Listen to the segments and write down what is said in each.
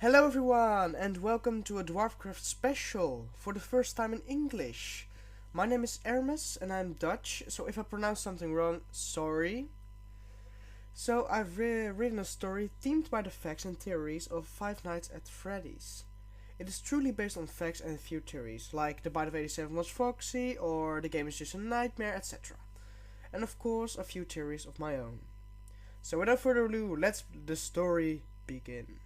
Hello everyone and welcome to a Dwarf-Craft special for the first time in English. My name is Eremus and I'm Dutch, so if I pronounce something wrong, sorry. So I've written a story themed by the facts and theories of Five Nights at Freddy's. It is truly based on facts and a few theories, like the bite of 87 was Foxy, or the game is just a nightmare, etc. And of course a few theories of my own. So without further ado, let's the story begin.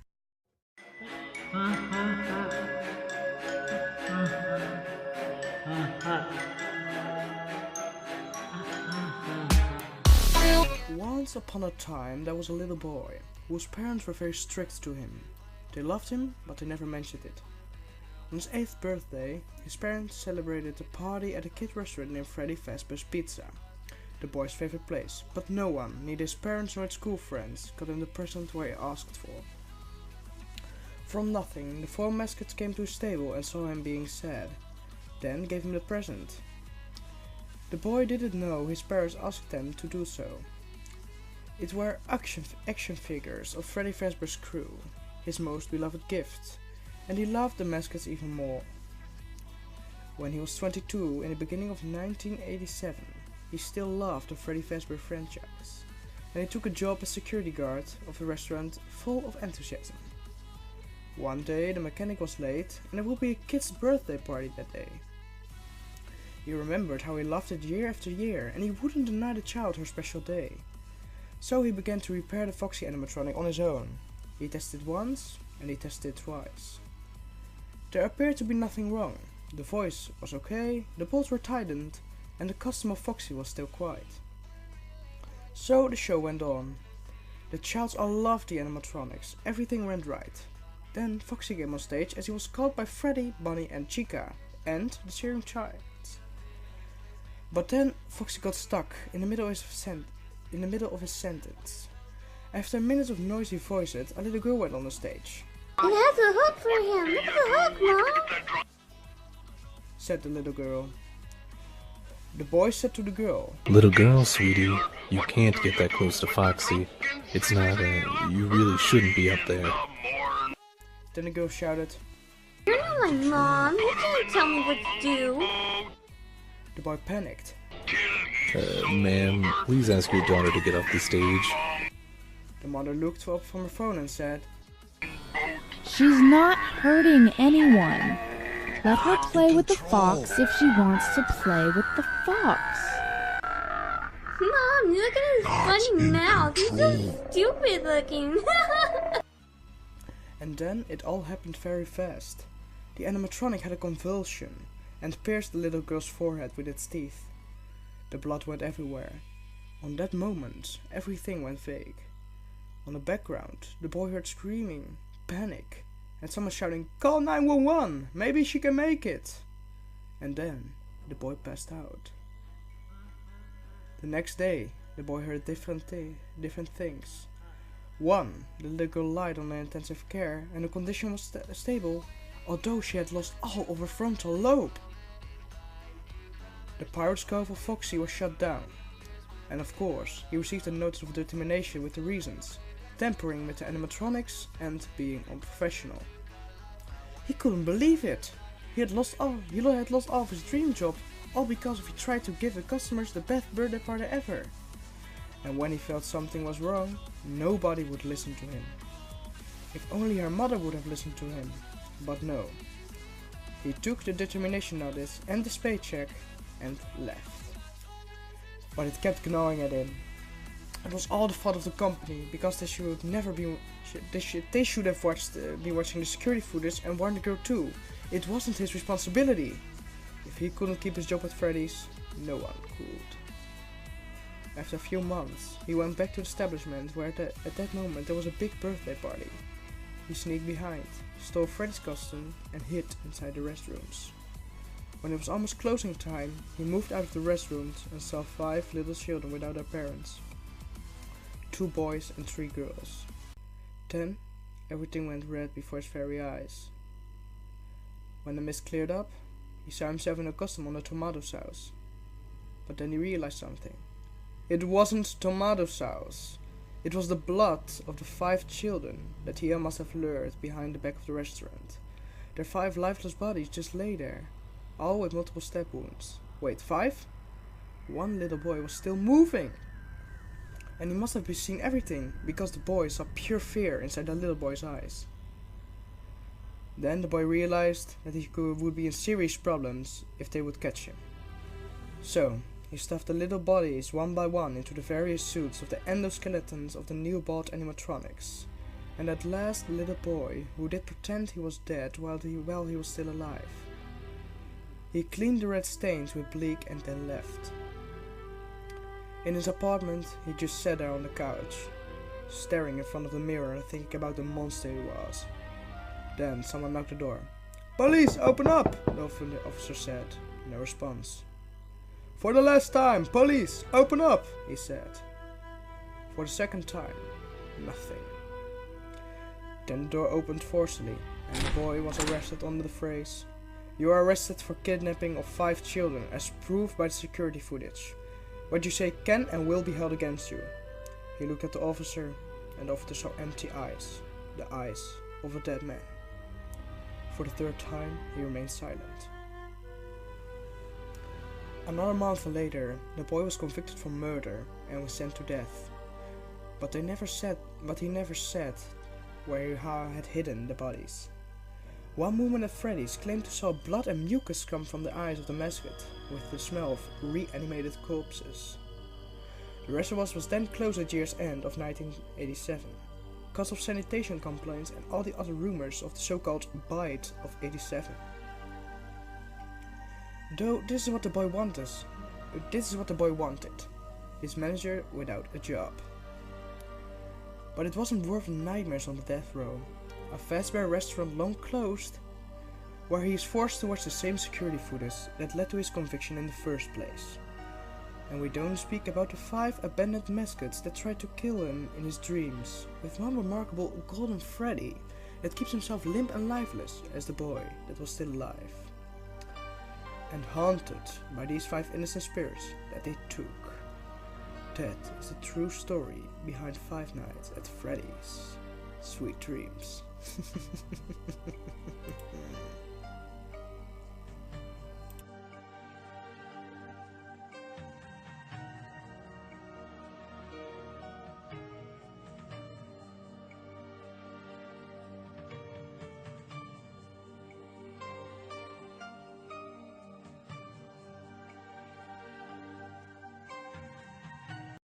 Once upon a time there was a little boy whose parents were very strict to him. They loved him, but they never mentioned it. On his 8th birthday, his parents celebrated a party at a kid restaurant named Freddy Fazbear's Pizza, the boy's favorite place, but no one, neither his parents nor his school friends, got him the present he asked for. From nothing, the 4 mascots came to his stable and saw him being sad, then gave him the present. The boy didn't know his parents asked them to do so. It were action figures of Freddy Fazbear's crew, his most beloved gift, and he loved the mascots even more. When he was 22, in the beginning of 1987, he still loved the Freddy Fazbear franchise, and he took a job as security guard of the restaurant full of enthusiasm. One day the mechanic was late and there would be a kid's birthday party that day. He remembered how he loved it year after year and he wouldn't deny the child her special day. So he began to repair the Foxy animatronic on his own. He tested once and he tested twice. There appeared to be nothing wrong. The voice was okay, the bolts were tightened and the costume of Foxy was still quiet. So the show went on. The child all loved the animatronics, everything went right. Then Foxy came on stage as he was called by Freddy, Bunny and Chica, and the cheering child. But then Foxy got stuck in the middle of his sentence. After minutes of noisy voices, a little girl went on the stage. It has a hook for him. Look at the hook, Mom. Said the little girl. The boy said to the girl, "Little girl, sweetie, you can't get that close to Foxy. It's not, you really shouldn't be up there." Then the girl shouted, "You're not my mom. You can't tell me what to do." The boy panicked. Ma'am, please ask your daughter to get off the stage." The mother looked up from her phone and said, "She's not hurting anyone. Let her play with the fox if she wants to play with the fox." Mom, look at his funny mouth. He's so stupid looking. And then it all happened very fast. The animatronic had a convulsion and pierced the little girl's forehead with its teeth. The blood went everywhere. On that moment, everything went vague. On the background, the boy heard screaming, panic, and someone shouting, "Call 911! Maybe she can make it!" And then, the boy passed out. The next day, the boy heard different things. One, the little girl lied on intensive care and her condition was stable, although she had lost all of her frontal lobe. The Pirate's Cove of Foxy was shut down. And of course, he received a notice of determination with the reasons, tampering with the animatronics and being unprofessional. He couldn't believe it. He had lost all of his dream job, all because he tried to give the customers the best birthday party ever. And when he felt something was wrong, nobody would listen to him. If only her mother would have listened to him, but no. He took the determination notice and the paycheck and left. But it kept gnawing at him. It was all the fault of the company, because they should have been watching the security footage and warned the girl too. It wasn't his responsibility. If he couldn't keep his job at Freddy's, no one could. After a few months, he went back to the establishment where at that moment there was a big birthday party. He sneaked behind, stole Freddy's costume and hid inside the restrooms. When it was almost closing time, he moved out of the restrooms and saw 5 little children without their parents. 2 boys and 3 girls. Then, everything went red before his very eyes. When the mist cleared up, he saw himself in a costume on a tomato sauce. But then he realized something. It wasn't tomato sauce. It was the blood of the 5 children that he must have lured behind the back of the restaurant. Their 5 lifeless bodies just lay there, all with multiple stab wounds. Wait, 5? One little boy was still moving! And he must have seen everything, because the boy saw pure fear inside the little boy's eyes. Then the boy realized that he would be in serious problems if they would catch him. So, he stuffed the little bodies one by one into the various suits of the endoskeletons of the new bought animatronics. And at last the little boy, who did pretend he was dead while he was still alive. He cleaned the red stains with bleach and then left. In his apartment, he just sat there on the couch, staring in front of the mirror and thinking about the monster he was. Then someone knocked the door. "Police, open up!" the officer said. No response. "For the last time, police, open up!" he said. For the second time, nothing. Then the door opened forcefully, and the boy was arrested under the phrase, "You are arrested for kidnapping of 5 children, as proved by the security footage. What you say can and will be held against you." He looked at the officer, and the officer saw empty eyes, the eyes of a dead man. For the 3rd time, he remained silent. Another month later, the boy was convicted for murder and was sent to death. But he never said where he had hidden the bodies. One woman at Freddy's claimed to saw blood and mucus come from the eyes of the mascot, with the smell of reanimated corpses. The restaurant was then closed at year's end of 1987, because of sanitation complaints and all the other rumors of the so-called bite of '87. Though this is what the boy wanted. His manager without a job. But it wasn't worth the nightmares on the death row. A Fazbear restaurant long closed, where he is forced to watch the same security footage that led to his conviction in the first place. And we don't speak about the 5 abandoned mascots that tried to kill him in his dreams, with one remarkable golden Freddy that keeps himself limp and lifeless as the boy that was still alive. And haunted by these 5 innocent spirits that they took. That is the true story behind 5 Nights at Freddy's. Sweet dreams.